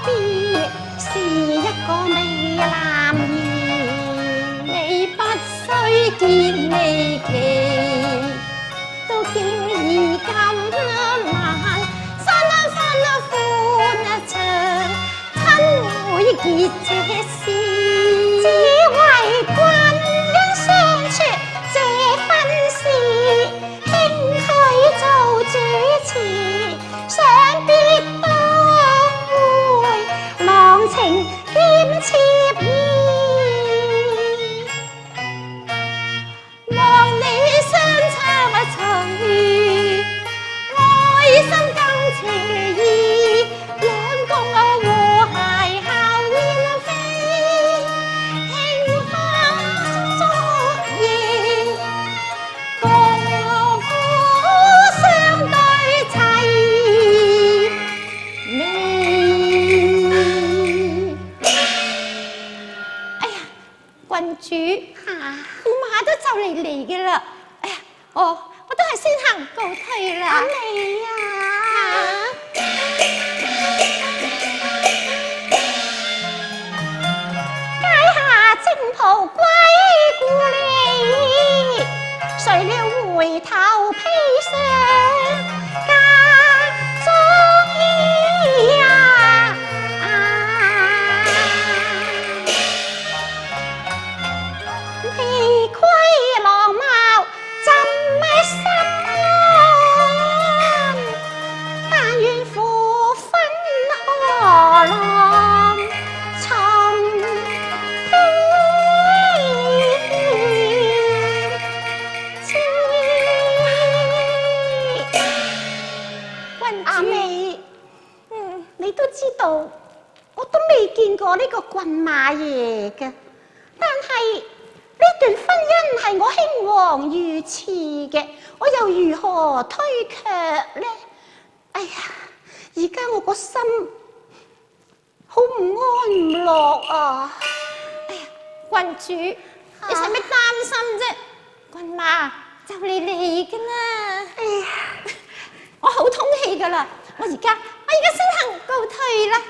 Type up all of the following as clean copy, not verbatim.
必是一個美男兒，你不需見你奇，都竟然咁晚，分歡暢，親會結這事，只為君恩相傳這婚事，輕許做主持，想必都會忘情兼妾意，望你雙槍隨，愛心更情義，兩公和諧效燕飛，慶豐燭夜，共苦相對齊美。哎呀，君主，駙馬都就嚟嘅啦。哎呀，我都係先行告退啦。你啊！階下征袍歸故里，誰料回頭披上嫁妝衣啊！披盔狼貌怎麼心安？但願扶分河浪尋天知。君主，你都知道，我都未見過呢個郡馬爺嘅，但係呢段婚姻係我興王御賜嘅，我又如何推卻呢？哎呀，而家我個心好唔安唔樂啊！哎呀，君主，你使乜擔心啫？郡馬就嚟嚟噶啦！哎呀，我好通氣噶啦，我而家先行告退啦。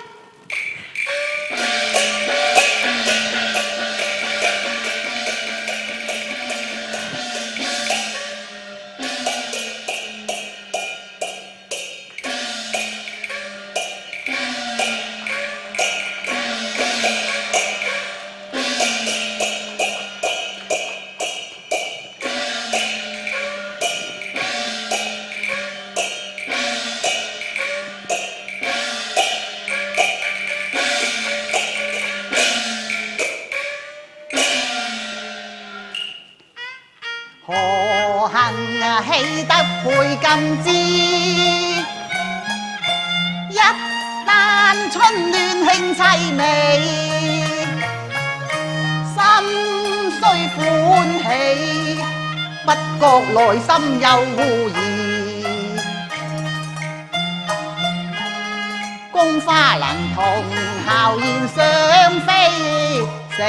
何幸喜得配金枝，一旦春暖興凄美，心雖歡喜，不覺內心有污疑。宮花能同巧燕雙飛，成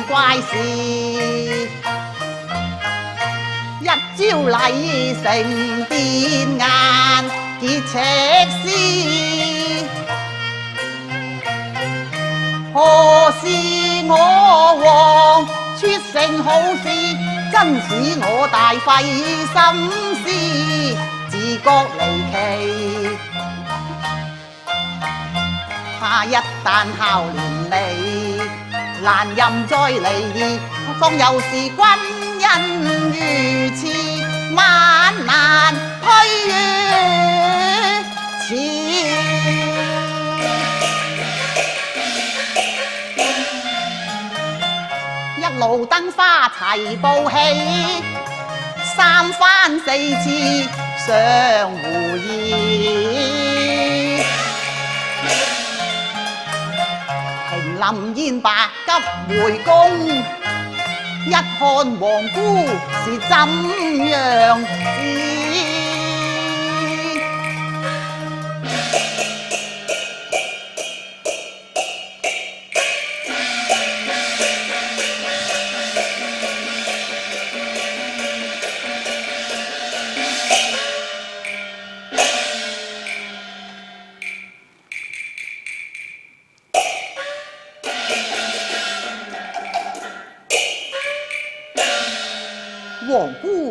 怪事。一朝禮成殿顏結赤絲，何時我王出成好事，真使我大費心思，自覺離奇。怕一旦孝廉離，難任再離異，況又是君恩如此，萬難推於此。一路燈花齊報喜，三番四次相互意。平林燕白急回宮，一看皇姑是怎樣子？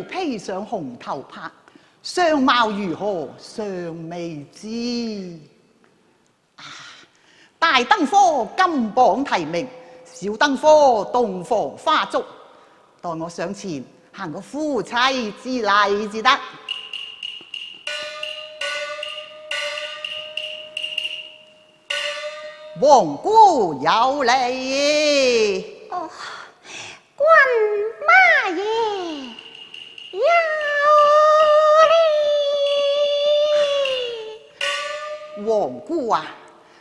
披上紅頭帕，相貌如何尚未知。大燈科金榜題名，小燈科洞房花燭，待我上前行個夫妻之禮至得。皇姑有禮。哦，君媽爺有禮。皇姑啊，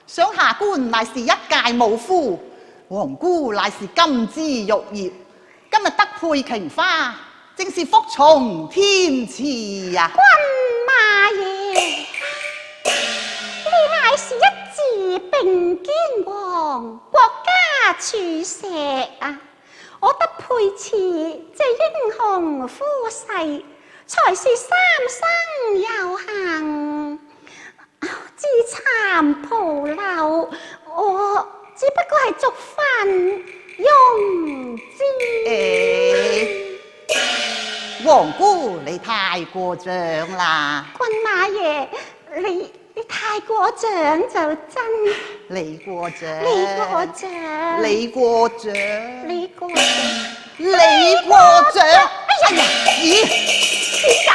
想下官乃是一介武夫，皇姑乃是金枝玉葉，今日得配瓊花，正是福從天賜呀！君媽爺，你乃是一字並肩王，國家柱石啊！我得配賜這英雄夫婿，才是三生有幸。自慚蒲流，我只不過係俗份庸脂。皇姑你太過獎啦！君馬爺，你太過獎就真。你過獎，你過獎，你過獎，你過獎，你過獎。哎呀，咦？點解？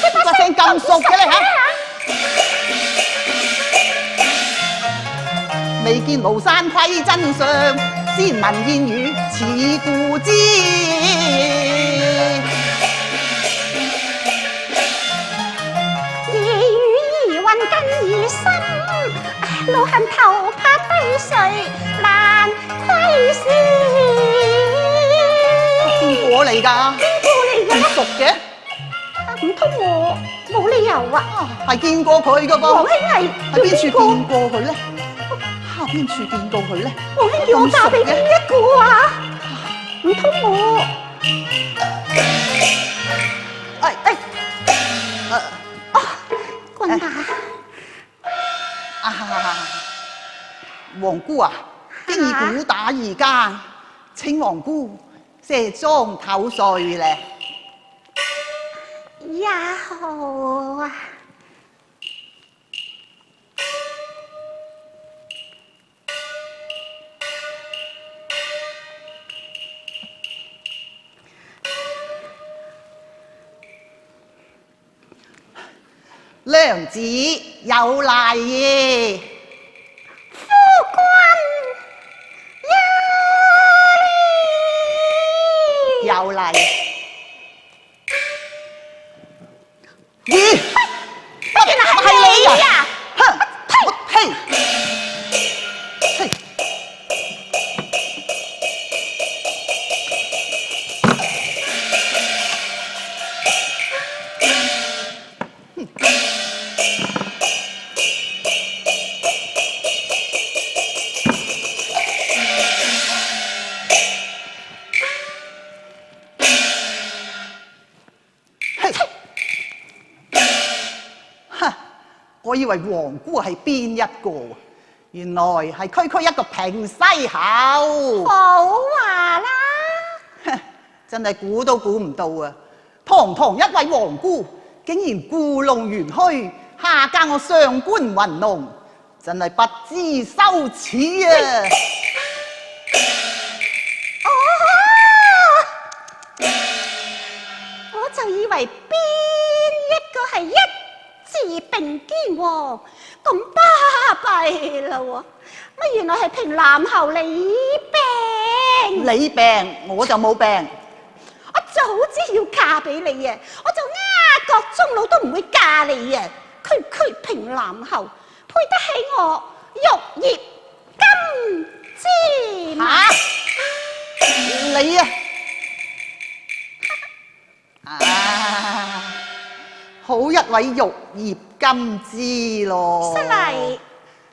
你把聲咁熟嘅你嚇？未見廬山窺真相，先聞煙雨似故知。夜雨疑魂更疑心，老恨頭怕低垂難窺視。邊個嚟㗎？邊個嚟㗎？咁熟嘅？唔通我冇理由啊？係見過佢㗎噃。黃兄係喺邊處見過佢咧？邊處見過佢咧？黃兄叫我嫁俾邊一個啊？唔通我？君啊！皇姑啊，經已鼓打二更，請皇姑卸妝唞睡咧。也好啊。娘子有禮。夫君有禮。咦？原來係你啊！哼！嘿！嘿！我以為皇姑係邊一個，原來係區區一個平西口。好話啦，真係估都估唔到啊！堂堂一位皇姑，竟然故弄玄虛，下嫁我上官雲龍，真係不知羞恥啊！我就以為邊一個係一字並肩王，咁巴閉啦喎！乜原來係平南侯李病？你病我就冇病。我早知要嫁俾你啊！我就國中老都唔會嫁你啊！區平南侯配得起我玉葉金枝嘛？你啊！好一位玉葉金枝咯！失禮，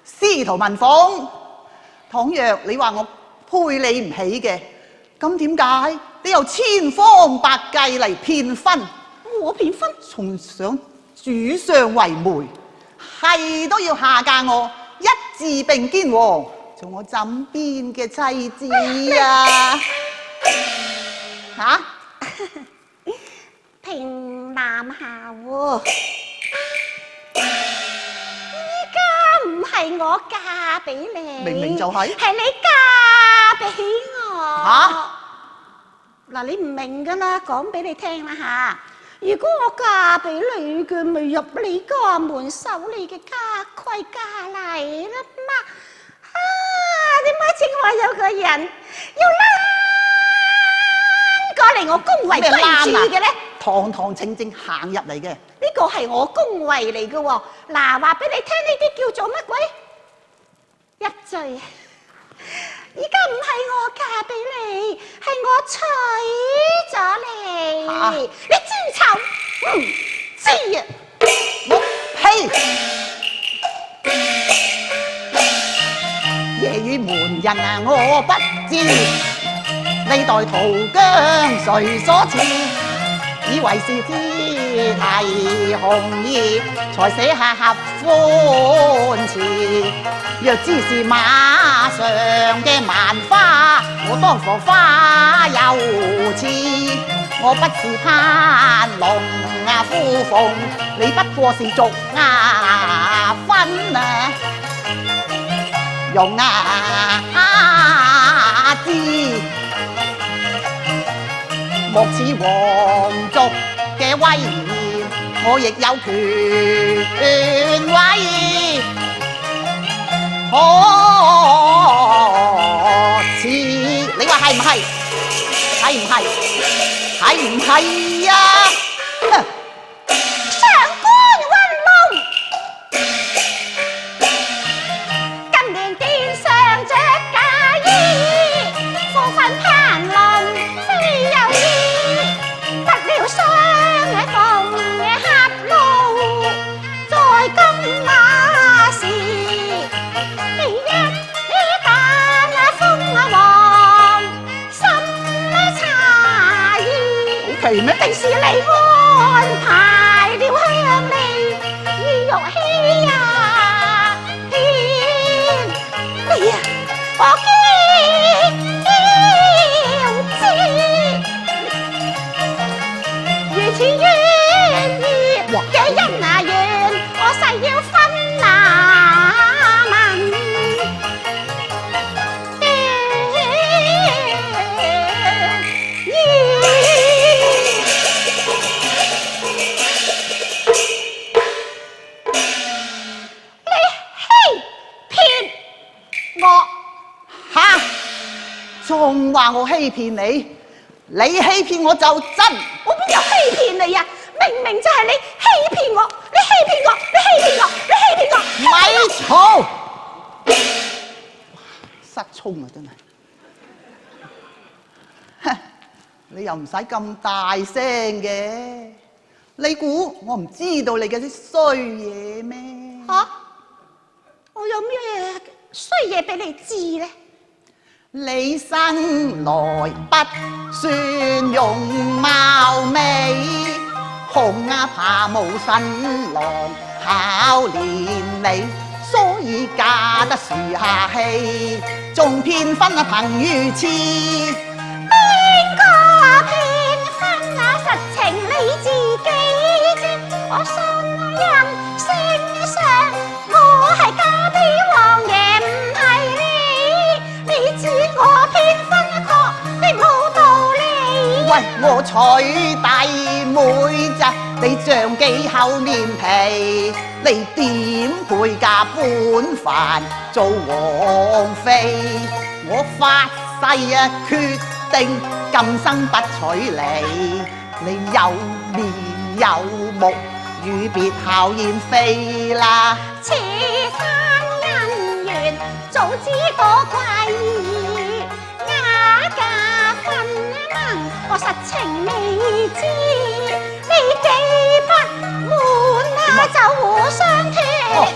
司徒文鳳，倘若你話我配你唔起嘅，咁點解你又千方百計嚟騙婚？我騙婚？從想主上為媒，係都要下嫁我一字並肩王，做我枕邊嘅妻子啊！嚇！平南下喎。依家唔係我嫁俾你，明明就係你嫁俾我。吓？嗱，你唔明噶啦，講俾你聽啦吓。如果我嫁俾你嘅，咪入你家門守你嘅家規家例啦嘛。點解正話有個人要躝過嚟我宮位居住嘅咧？堂堂正正行入嚟嘅，呢個係我宮位嚟嘅喎。嗱，話俾你聽，呢啲叫做乜鬼？一罪。而家唔係我嫁俾你，係我娶咗你。你知醜？知啊！我呸！夜雨門人啊，我不知呢代桃姜誰所賜，以為是天提紅葉才寫下合歡詞。若知是馬上嘅萬花，我當火花又似。我不是攀龍啊呼鳳，你不過是俗牙分啊用知，莫似皇族嘅威嚴，我亦有權威。可似你話係唔係？係唔係？係唔係呀？上官雲龍，今年殿上着嫁衣，富分攀龍非有意，得了雙鳳嘅狹路，在金馬時，你一旦封王，心詫異。好奇咩？定是你安排了向你意欲欺呀騙你啊！我驕知，如此冤孽嘅恩啊怨，我誓要分那問。仲話我欺騙你？你欺騙我就真，我邊有欺騙你啊？明明就係你欺騙我，你欺騙我，你欺騙我，你欺騙我！咪嘈！失聰啊，真係！你又唔使咁大聲嘅，你估我唔知道你嘅啲衰嘢咩？嚇！我有咩衰嘢俾你知咧？你生來不算容貌美，紅啊怕冇新郎考驗你，所以嫁得樹下氣，仲偏分啊憑魚翅。邊個偏分啊？實情你自己知。我信任聖上，我係嫁俾王爺，唔係你。你知我偏分確的冇道理。喂，我娶弟妹咋？你仗幾厚面皮？你點配嫁本藩做王妃？我發誓啊，決定今生不娶你。你有面有目，與別效燕飛啦。此番姻緣早知多怪異，啞嫁分盟我實情未知。你既不滿啊，就互相脱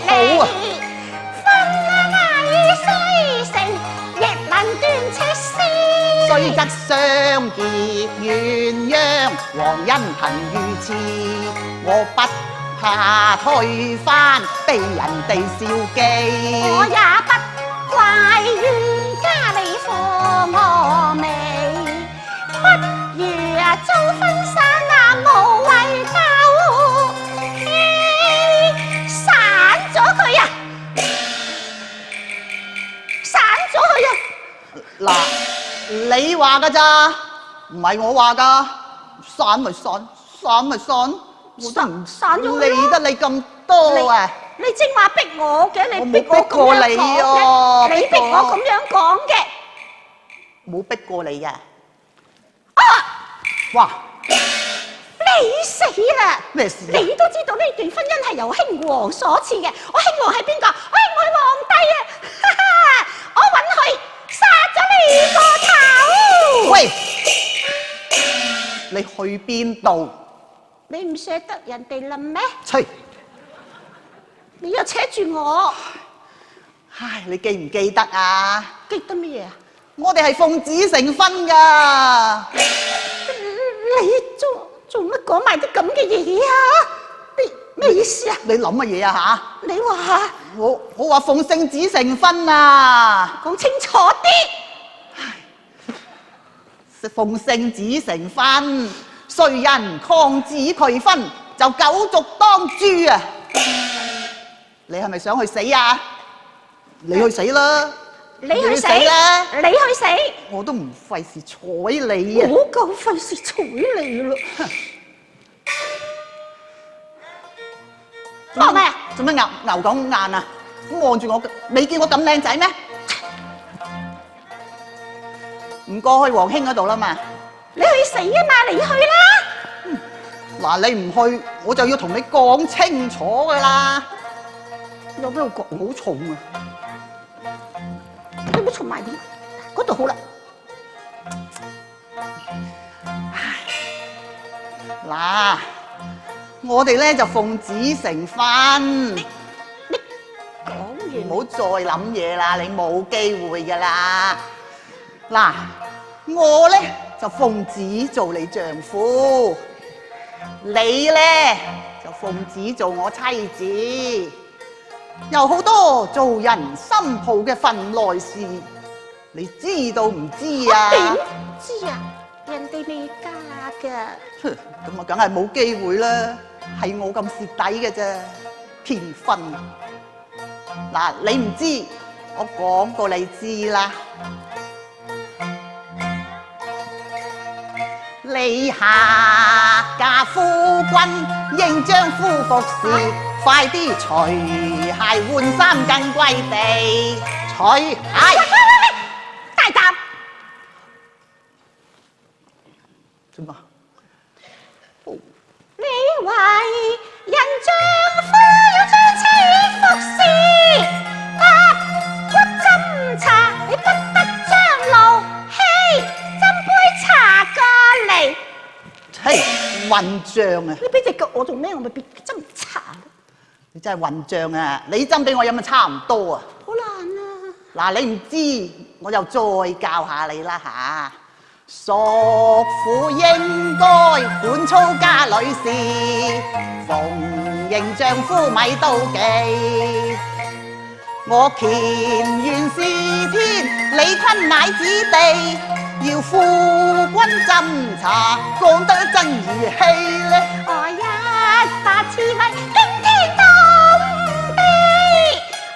離。分禮雖成，亦能斷赤絲。雖則相結鴛鴦，皇恩憑如此，我不怕推翻，被人哋笑記。我也不怪冤家你負我媚，不如啊早分散啊無謂你話㗎咋，唔係我話㗎。散咪散，散咪散，我都唔散咗佢咯理得你咁多啊！你正話逼我嘅，我你逼我冇逼過咁樣你講啊嘅，你逼我咁樣講嘅。冇逼過你嘅。啊！哇！你死啦！咩事啊你都知道呢段婚姻係由興王所賜嘅。我興王係邊個？我係皇帝啊！哈哈！我揾佢殺咗你個頭。喂，你去邊度？你唔捨得人哋冧咩？吹！你又扯住我，唉，你記唔記得啊？記得乜嘢啊？我哋係奉子成婚㗎。你做乜講埋啲咁嘅嘢啊？你咩意思啊？你諗乜嘢啊嚇？你話我話奉聖子成婚啊！講清楚啲。奉聖子成婚，誰人抗旨拒婚，就九族當誅啊！你係咪想去死啊？你去死啦！你去死啦！你去死！我都唔費事睬你啊！我夠費事睬你咯！做咩？做咩牛咁硬啊？咁望住我，未見我咁靚仔咩？唔過去皇兄嗰度啦嘛！你去死啊嘛！你去啦！嗱，你唔去，我就要同你講清楚噶啦！有邊度講好重啊？你唔好嘈埋啲，嗰度好啦。嗱，我哋咧就奉子成婚，講完唔好再諗嘢啦，你冇機會噶啦。嗱，我咧就奉子做你丈夫，你咧就奉子做我妻子。有好多做人心抱嘅份內事，你知道唔知啊？點知啊？人哋未嫁㗎。哼，咁啊，梗係冇機會啦，係我咁蝕底嘅啫，騙婚。嗱，你唔知，我講過你知啦。你下嫁夫君，應將夫服侍，快啲除鞋換衫更歸地。除鞋！大膽！做乜？你為人丈夫要將妻服侍，甲骨斟茶你不得將怒氣，斟杯茶過嚟。嘿，混帳啊！你俾隻腳我做咩？我咪俾斟茶咯。你真係混帳啊！你斟俾我飲咪差唔多啊！好難啊！嗱，你唔知，我就再教下你啦吓。淑婦應該管操家裏事，逢迎丈夫咪妒忌。我乾元是天，李坤乃子弟，要夫君斟茶，講得真義氣咧。我一發刺蝟，驚天動地，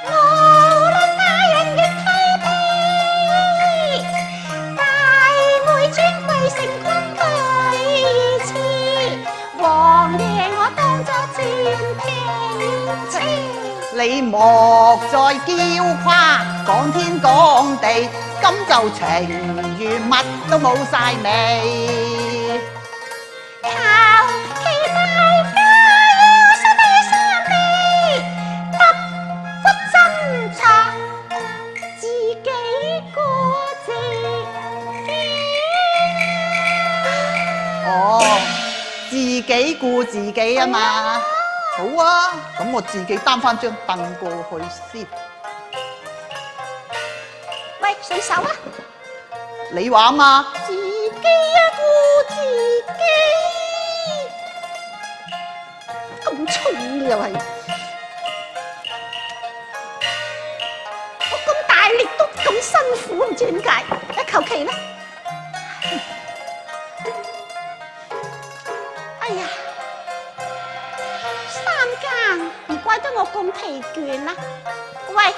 無論那人越梯地，大妹尊貴成君對峙，王爺我當作傳奇痴。你莫再驕誇，講天講地，咁就情如乜都冇晒味。靠其大家要收第三味，揼骨斟茶，自己過自己。哦，自己顧自己啊嘛。好啊，咁我自己擔翻張凳過去先。喂，洗手啊！你話啊嘛？自己啊，顧自己。咁重嘅又係，我咁大力都咁辛苦，唔知點解。一求其啦。哎呀！唔怪得我咁疲倦啦！喂，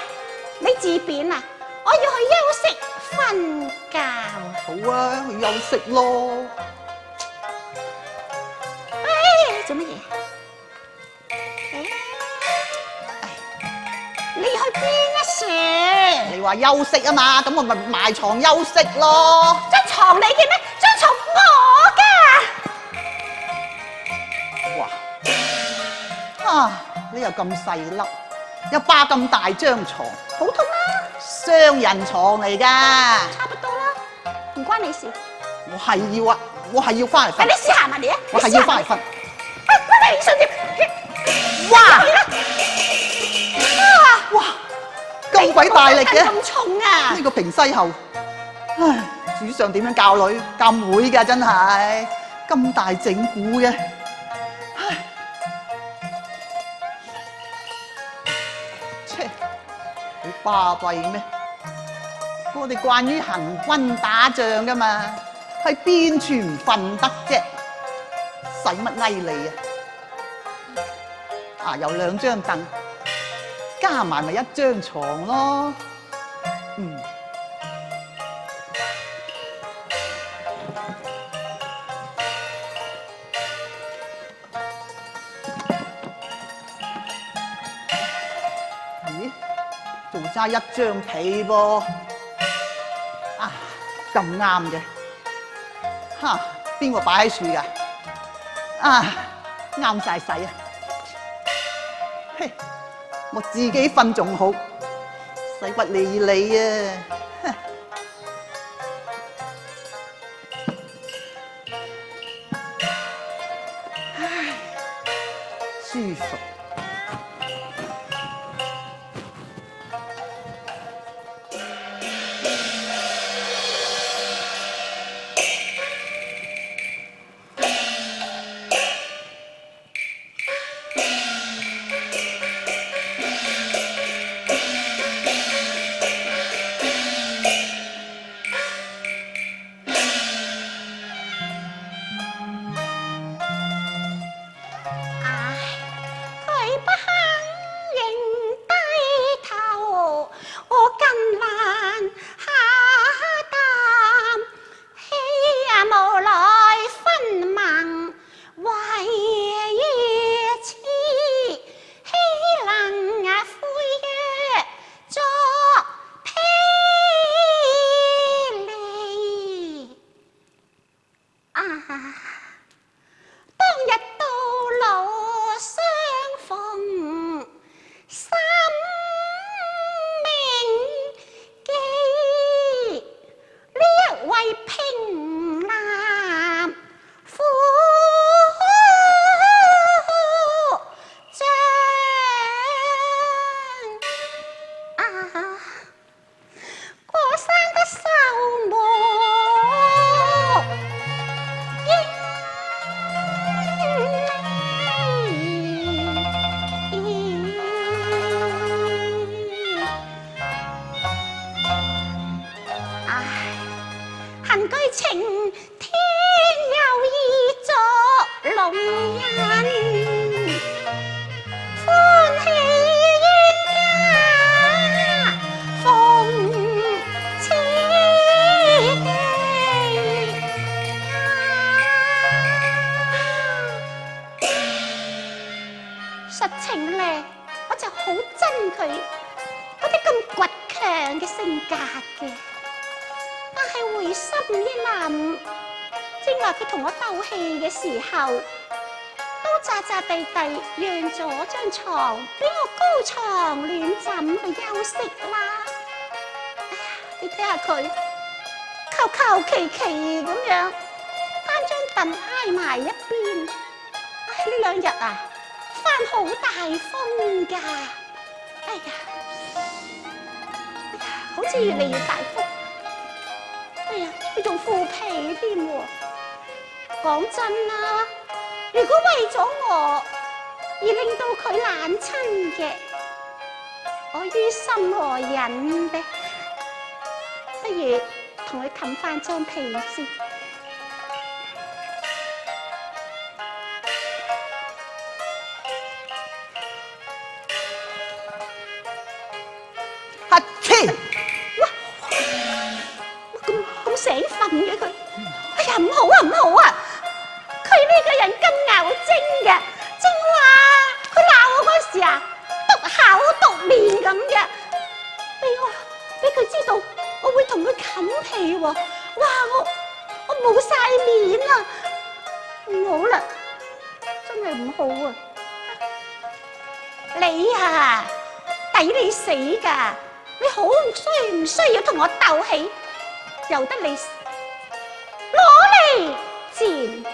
你自便啊！我要去休息瞓覺。好啊，去休息咯。唉，做乜嘢？你去邊啊，蛇？你話休息啊嘛，咁我咪埋床休息咯。張床你嘅咩？張床我㗎。哇！啊，你又咁細粒，又霸咁大張床，普通啦，雙人床嚟㗎。差不多啦，唔關你事。我係要啊，我係要翻嚟瞓。你試下埋你啊！我係要翻嚟瞓。你想點？哇！哇！咁鬼大力嘅，咁重啊！呢個平西后，唉，主上點樣教女？教唔會㗎，真係咁大整蠱嘅，唉，切，好巴閉咩？我哋慣於行軍打仗㗎嘛，喺邊處唔瞓得啫？使乜翳你啊？啊，有2張凳。加埋咪1張床咯，嗯。咦？仲揸1張被噃？啊，咁啱嘅。嚇，邊個擺喺樹㗎？啊，啱晒使啊！嘿。我自己瞓仲好，使乜理你啊？唉，舒服。實情咧，我就好憎佢嗰啲咁倔強嘅性格嘅。但係回心一諗，正話佢同我鬥氣嘅時候，都扎扎地地讓咗張床俾我高床暖枕去休息啦。哎呀，你睇下佢求求其其咁樣，單張凳挨埋一邊。唉，呢2日啊，翻好大風㗎。哎呀，好似越嚟越大風。哎呀，佢仲腐皮添喎！講真啦，如果為咗我而令到佢冷親嘅，我於心何忍呢？不如同佢冚翻張被先。哈切！唔好啊唔好啊！佢呢個人咁牛精嘅，正話佢鬧我嗰時啊，篤口篤面咁嘅，俾佢知道我會同佢冚被喎，哇！我冇晒面啊！唔好啦，真係唔好啊！你啊，抵你死噶！你好唔需要同我鬥氣，由得你攞嚟賤。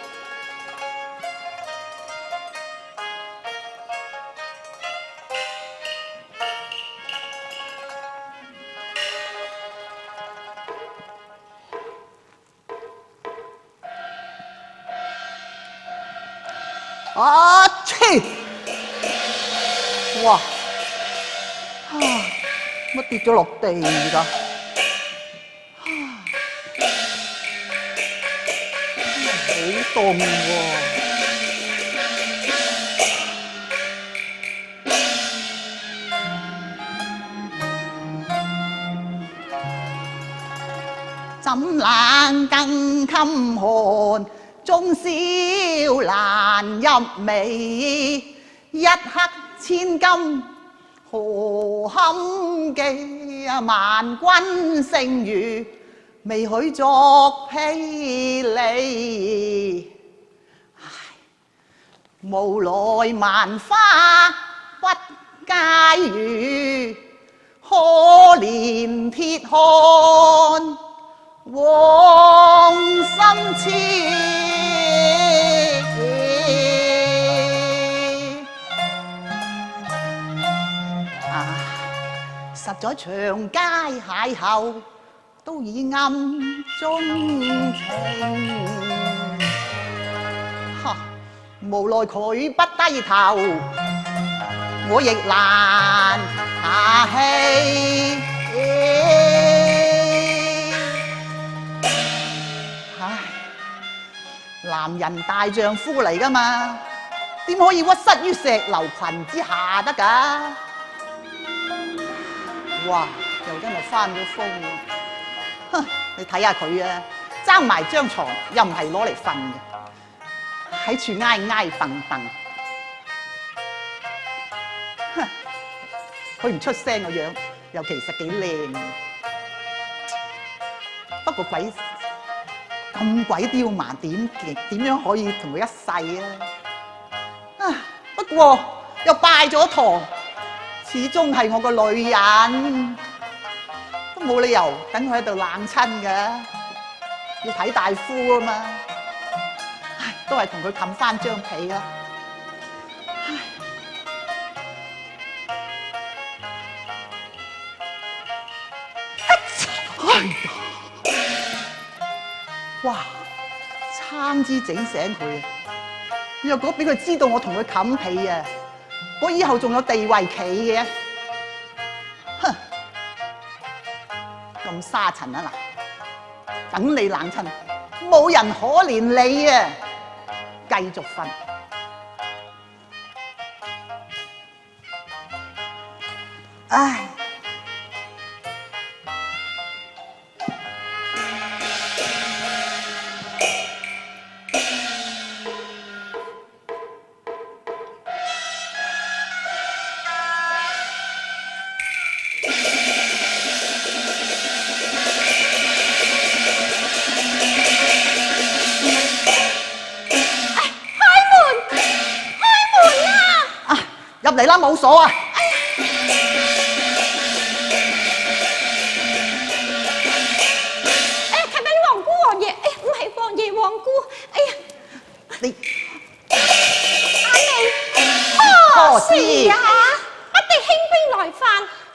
啊！切！哇！乜跌咗落地㗎？好凍喎！怎冷更襟寒，終宵難入味。一刻千金何堪記？萬軍剩餘，未許作披離。唉，無奈萬花不皆如，可憐鐵漢往心切。實在長街邂逅，都已暗中情。無奈佢不低頭，我亦難下氣。唉，男人大丈夫嚟㗎嘛，點可以屈膝於石榴裙之下得㗎？哇！又真係翻咗風喎！哼，你睇下佢啊，爭埋張床又唔係攞嚟瞓嘅，喺處挨挨蹬蹬。哼，佢唔出聲個樣，又其實幾靚。不過咁鬼刁蠻，點樣可以同佢一世啊？不過又拜咗堂。始終係我個女人，都冇理由等佢喺度冷親㗎，要睇大夫啊嘛。唉，都係同佢冚翻張被啦。哇！參之整醒佢啊！若果俾佢知道我同佢冚被啊！我以後仲有地位企嘅，哼！咁沙塵啊嗱，等你冷親，冇人可憐你啊！繼續瞓。唉。入嚟啦，冇鎖啊！哎呀，睇緊王姑王爺，哎呀，唔係王爺王姑，哎呀，你阿妹，何事啊？不敵興兵來犯，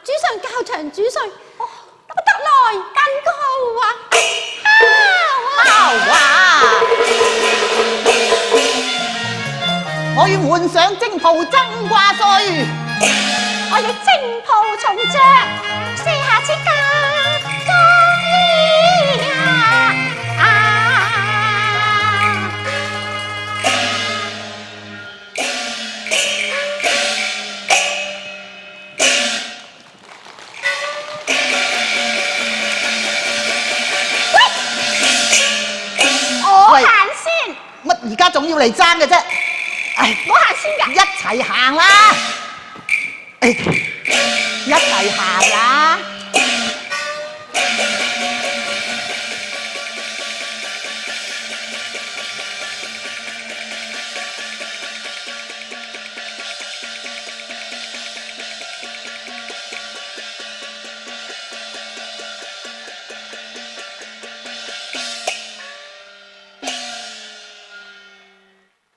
主上教場主帥，不得來更號啊！我要換上征袍爭掛帥，我要征袍重着，卸下此假裝衣嚟爭嘅啫。唉，我行先㗎。一齊行啦！誒，一齊行啦！